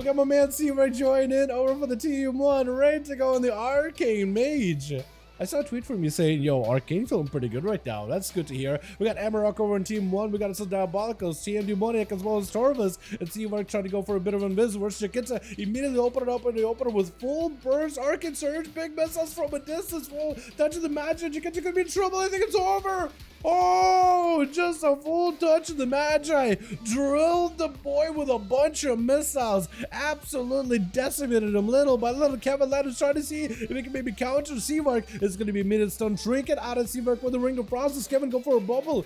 got my man Seaver joining in over for the Team 1, ready to go on the Arcane Mage. I saw a tweet from you saying, yo, Arcane feeling pretty good right now. That's good to hear. We got Amarok over in Team 1. We got some Diabolicals, TM Demoniac, as well as Torvus. And Seaver trying to go for a bit of Invis versus Shikitsa. Immediately open it up in the opener with full burst, Arcane Surge, big missiles from a distance, full touch of the Magi. Shikitsa could be in trouble. I think it's over. Oh, just a full touch of the Magi. Drilled the boy with a bunch of missiles. Absolutely decimated him little by little. Kevin Ladd trying to see if he can maybe counter Seavark. It's going to be immediate stun trinket out of Seavark with the Ring of Frost. Kevin go for a bubble.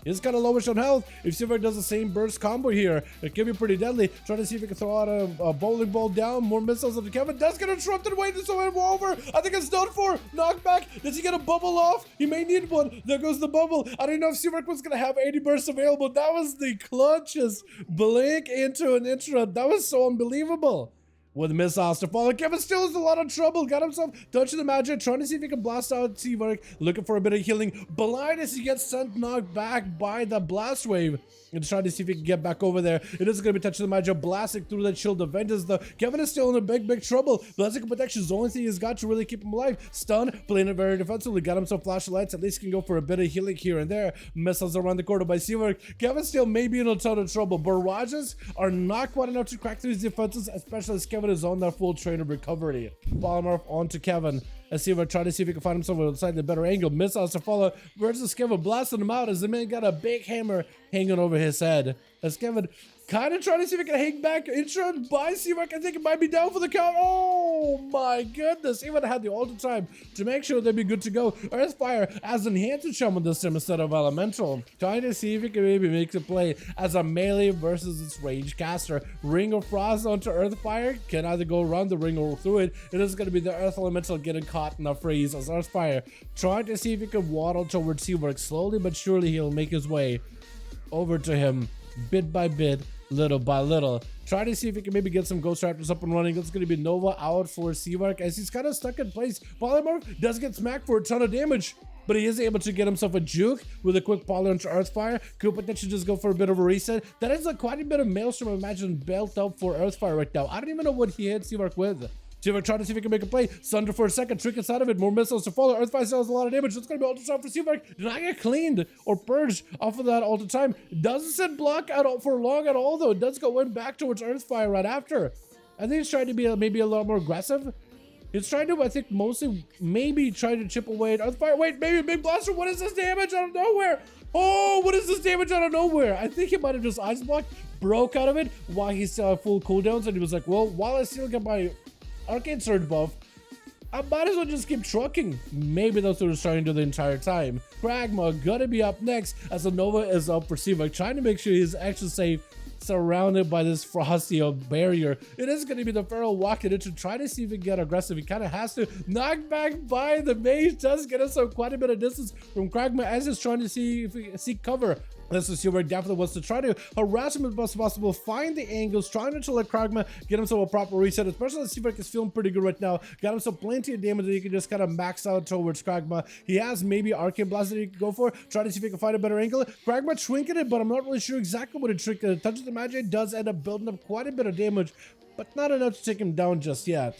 He's kind of lowish on health. If Seavark does the same burst combo here, it could be pretty deadly. Trying to see if he can throw out a bowling ball down. More missiles into Kevin. Does get interrupted. Wait, it's over. I think it's done for. Knockback. Does he get a bubble off? He may need one. There goes the bubble. I don't know if Seavark was going to have 80 bursts available. That was the clutchest blink into an interrupt. That was so unbelievable. With missiles to follow, Kevin still is in a lot of trouble. Got himself touching the Magi, trying to see if he can blast out Seavark, looking for a bit of healing. Blind as he gets sent knocked back by the blast wave. And trying to see if he can get back over there. It is going to be touching the Magi, blasting through that shield of vengeance though. Kevin is still in a big trouble. Blessing protection is the only thing he's got to really keep him alive. Stun, playing it very defensively. Got himself flashlights. At least can go for a bit of healing here and there. Missiles around the corner by Seavark. Kevin still may be in a ton of trouble. Barrages are not quite enough to crack through his defenses, especially as Kevin is on that full train of recovery. Polymorph onto Kevin. As Seavark trying to see if he can find himself outside the better angle. Missiles to follow versus Kevin, blasting him out as the man got a big hammer hanging over his head. As Kevin kind of trying to see if he can hang back. Intro by Seavark. I think it might be down for the count. Oh my goodness. He would have had the ultimate time to make sure they'd be good to go. Earthfire as enhanced summon this time instead of elemental. Trying to see if he can maybe make the play as a melee versus its range caster. Ring of Frost onto Earthfire. Can either go around the ring or through it. It is going to be the Earth Elemental getting caught in a freeze as Earthfire trying to see if he can waddle towards Seavark. Slowly but surely he'll make his way over to him bit by bit, little by little. Try to see if he can maybe get some Ghost Raptors up and running. It's going to be Nova out for Seavark as he's kind of stuck in place. Polymorph does get smacked for a ton of damage, but he is able to get himself a juke with a quick poly into Earthfire. Could potentially just go for a bit of a reset. That is quite a bit of Maelstrom, I imagine, built up for Earthfire right now. I don't even know what he hit Seavark with. Seavark trying to see if he can make a play. Sunder for a second, trinkets out of it, more missiles to follow. Earthfire still has a lot of damage. It's going to be ultra time for Seavark. Did not get cleaned or purged off of that ultra time. Doesn't sit block at all for long at all though. It does go in back towards Earthfire right after. I think he's trying to be maybe a lot more aggressive. He's trying to, I think, mostly maybe try to chip away at Earthfire. Wait, maybe a big blaster. What is this damage out of nowhere? Oh, what is this damage out of nowhere? I think he might have just ice blocked, broke out of it while he's still at full cooldowns, and he was like, well, while I still get my Arcane Surge buff, I might as well just keep trucking. Maybe that's what he's trying to do the entire time. Pragma gonna be up next as the Nova is up for Seavark, trying to make sure he's actually safe, surrounded by this frosty barrier. It is going to be the Pharaoh walking in to try to see if he can get aggressive. He kind of has to. Knocked back by the Mage does get us quite a bit of distance from Kragma as he's trying to see if he can seek cover. This is Seavark definitely wants to try to harass him as best as possible, find the angles, trying to let Kragma get himself a proper reset, especially as Seavark is feeling pretty good right now. Got himself plenty of damage that he can just kind of max out towards Kragma. He has maybe Arcane Blast that he can go for, try to see if he can find a better angle. Kragma trinketed, but I'm not really sure exactly what it trinketed. Touch of the Magi does end up building up quite a bit of damage, but not enough to take him down just yet.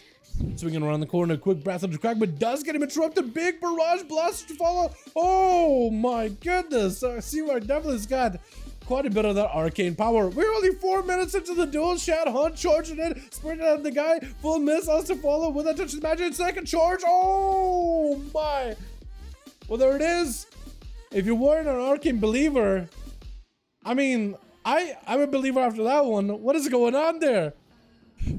Swinging around the corner, quick breath into Kragma does get him interrupted. Big barrage blast to follow. Oh my goodness. Seavark definitely has got quite a bit of that arcane power. We're only 4 minutes into the duel. Shad Hunt charging in, sprinting at the guy. Full missiles to follow with a touch of magic. Second charge. Oh my. Well, there it is. If you weren't an arcane believer, I mean, I'm a believer after that one. What is going on there?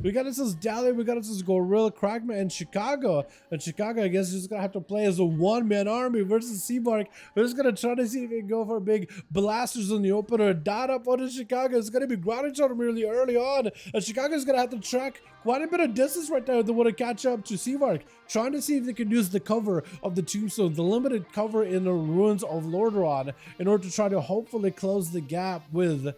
We got this as Dalaran, we got this as Gorilla, Kragma, and Chicago. And Chicago, I guess, is just gonna have to play as a one-man army versus Seavark. We're just gonna try to see if we can go for big blasters in the opener. Dot up onto Chicago. It's gonna be grounded on him really early on. And Chicago's gonna have to track quite a bit of distance right now. They want to catch up to Seavark. Trying to see if they can use the cover of the Tombstone, the limited cover in the ruins of Lordaeron, in order to try to hopefully close the gap with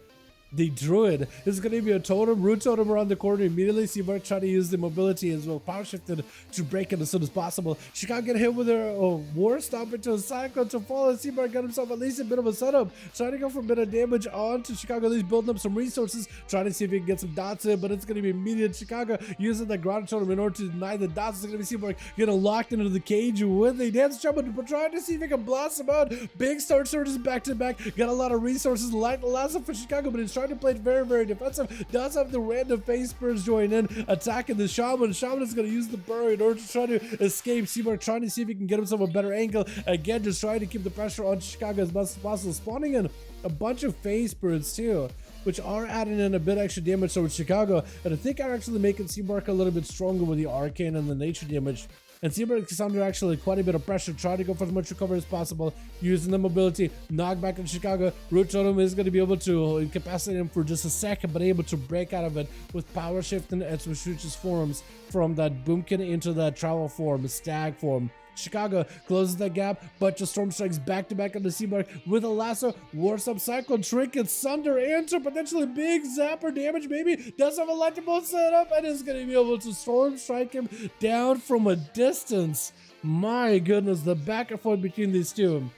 the druid. Is going to be a totem, root totem around the corner immediately. Seamark trying to use the mobility as well, power shifted to break it as soon as possible. Chicago get hit with her war stomp into a cyclone to fall, and Seamark got himself at least a bit of a setup, trying to go for a bit of damage on to Chicago, at least building up some resources, trying to see if he can get some dots in, but it's going to be immediate. Chicago using the ground totem in order to deny the dots. It's going to be Seamark getting locked into the cage with a dance shaman, but trying to see if he can blast him out. Big start surges back to back, got a lot of resources, light the last one for Chicago, but he's trying to play it very, very defensive. Does have the random face spurs join in, attacking the shaman. Shaman is going to use the burrow in order to try to escape. Seamark trying to see if he can get himself a better angle. Again, just trying to keep the pressure on Chicago as much as possible, spawning in a bunch of face birds too, which are adding in a bit extra damage towards Chicago, and I think are actually making Seamark a little bit stronger with the arcane and the nature damage. And Seamark is under actually quite a bit of pressure, trying to go for as much recovery as possible, using the mobility, knock back in Chicago. Root Totem is going to be able to incapacitate him for just a second, but able to break out of it with power shifting as we switches forms from that boomkin into that travel form, stag form. Chicago closes that gap, bunch of storm strikes back to back on the Seamark with a lasso, wars up cyclone, trinket, sunder, answer, potentially big zapper damage, maybe does have a electrical setup, and is going to be able to storm strike him down from a distance. My goodness, the back and forth between these two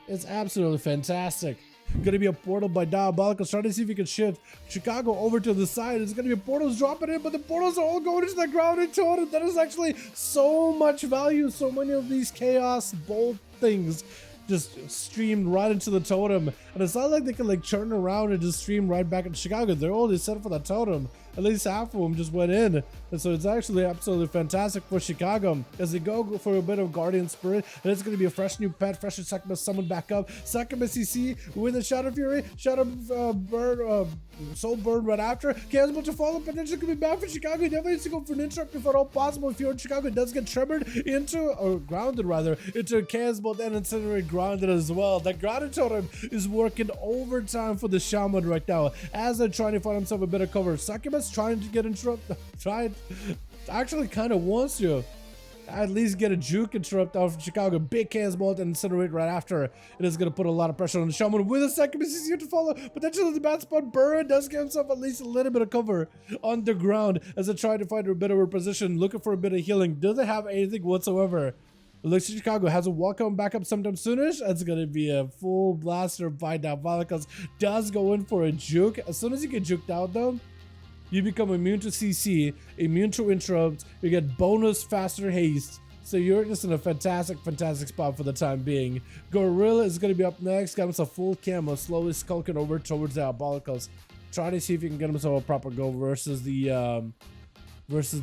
is absolutely fantastic. Gonna be a portal by Diabolical, trying to see if he can shift Chicago over to the side. It's gonna be portals dropping in, but the portals are all going into the ground and totem. That is actually so much value. So many of these chaos bolt things just streamed right into the totem, and it's not like they can like turn around and just stream right back into Chicago. They're only set for the totem. At least half of them just went in, and so it's actually absolutely fantastic for Chicago as they go for a bit of Guardian Spirit, and it's going to be a fresh new pet, fresh Succubus summoned back up. Succubus CC with a Shadow Fury, Shadow Burn, Soul Burn right after. Chaos Bolt to follow, potentially could be bad for Chicago. He definitely needs to go for an interrupt if at all possible. If you're in Chicago, it does get trembled into, or grounded rather, into a Chaos Bolt and Incinerate grounded as well. The grounded totem is working overtime for the Shaman right now as they're trying to find himself a bit of cover. Succubus trying to get interrupted, actually kind of wants to at least get a juke interrupt off Chicago. Big Chaos Bolt and Incinerate right after. It is going to put a lot of pressure on the Shaman with a second CC to follow. Potentially the bad spot. Burrow does give himself at least a little bit of cover on the ground as they try to find a bit of a position, looking for a bit of healing. Doesn't have anything whatsoever. It looks like Chicago has a wall coming back up sometime soonish. It's going to be a full blaster by Diabolicals. Does go in for a juke. As soon as you get juked out though, you become immune to CC, immune to interrupts, you get bonus faster haste. So you're just in a fantastic, fantastic spot for the time being. Gorilla is going to be up next, got himself full camo, slowly skulking over towards Diabolicals. Trying to see if he can get himself a proper go versus the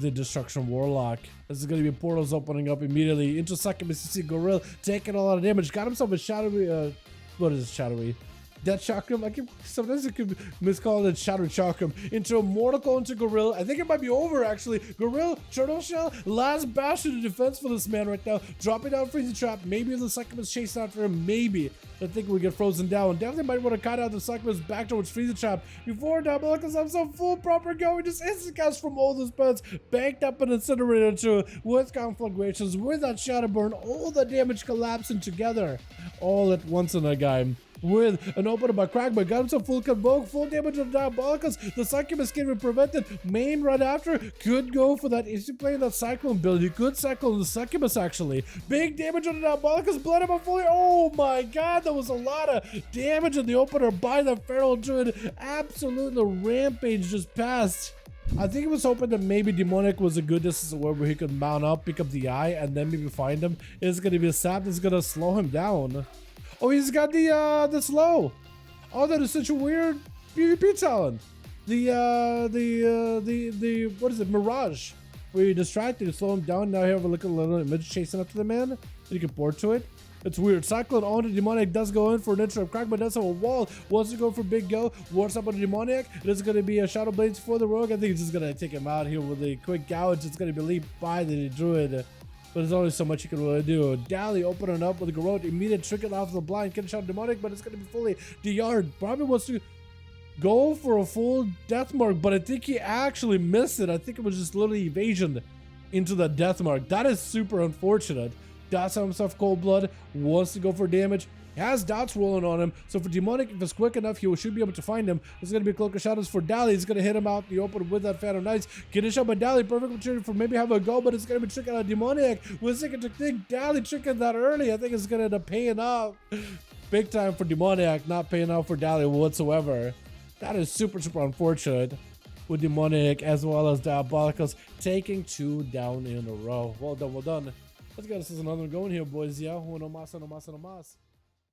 Destruction Warlock. This is going to be portals opening up immediately into second CC. Gorilla taking a lot of damage. Got himself a shadowy, what is shadowy? Death Chakram, sometimes I could miscall it Shadow Chakram, into a Mortal into Gorilla. I think it might be over actually. Gorilla, Turtle Shell, last bastion of defense for this man right now. Dropping down Freezing Trap. Maybe the Succubus chasing after him, maybe. I think we get frozen down. Definitely might want to cut out the Succubus back towards Freezing Trap before Diabolicals have some full proper go. We just instant cast from all the spells, banked up and incinerated too, with conflagrations, with that Shadow Burn, all the damage collapsing together all at once in a guy. With an opener by Crackboy, got himself full convoke, full damage on Diabolicals. The Succubus can be prevented. Main right after could go for that. Is he playing that Cyclone build? You could cycle the Succubus actually. Big damage on the Diabolicals, blood him up fully. Oh my god, that was a lot of damage in the opener by the Feral Druid. Absolutely rampage just passed. I think he was hoping that maybe Demonic was a good distance away where he could mount up, pick up the eye, and then maybe find him. It's going to be a sap that's going to slow him down. Oh, he's got the slow. Oh, that is such a weird PvP talent. What is it? Mirage. Where you distract you slow him down. Now you have a little image chasing after the man. You can board to it. It's weird. Cyclone on the Demoniac does go in for an interrupt. Crack, but does have a wall. Wants to go for big go. Wards up on the Demoniac. It is going to be a Shadow Blades for the Rogue. I think he's just going to take him out here with a quick gouge. It's going to be leaped by the Druid. But there's only so much you can really do. Dally opening up with a Garrote, immediate trinket off the blind, can shot Demonic, but it's going to be fully DR'd. Probably wants to go for a full death mark, but I think he actually missed it. I think it was just literally evasion into the death mark. That is super unfortunate. Does have himself cold blood, wants to go for damage. He has dots rolling on him, so for Demonic, if it's quick enough, he should be able to find him. There's going to be a Cloak of Shadows for Dally. He's going to hit him out in the open with that Phantom Knights. Getting shot by Dally, perfect opportunity for maybe have a go, but it's going to be tricking out Demonic. We're thinking to think Dally tricking that early. I think it's going to end up paying off. Big time for Demoniac, not paying off for Dally whatsoever. That is super, super unfortunate. With Demonic as well as Diabolicals taking 2 down in a row. Well done, well done. Let's get us another one going here, boys. Yeah, no mas.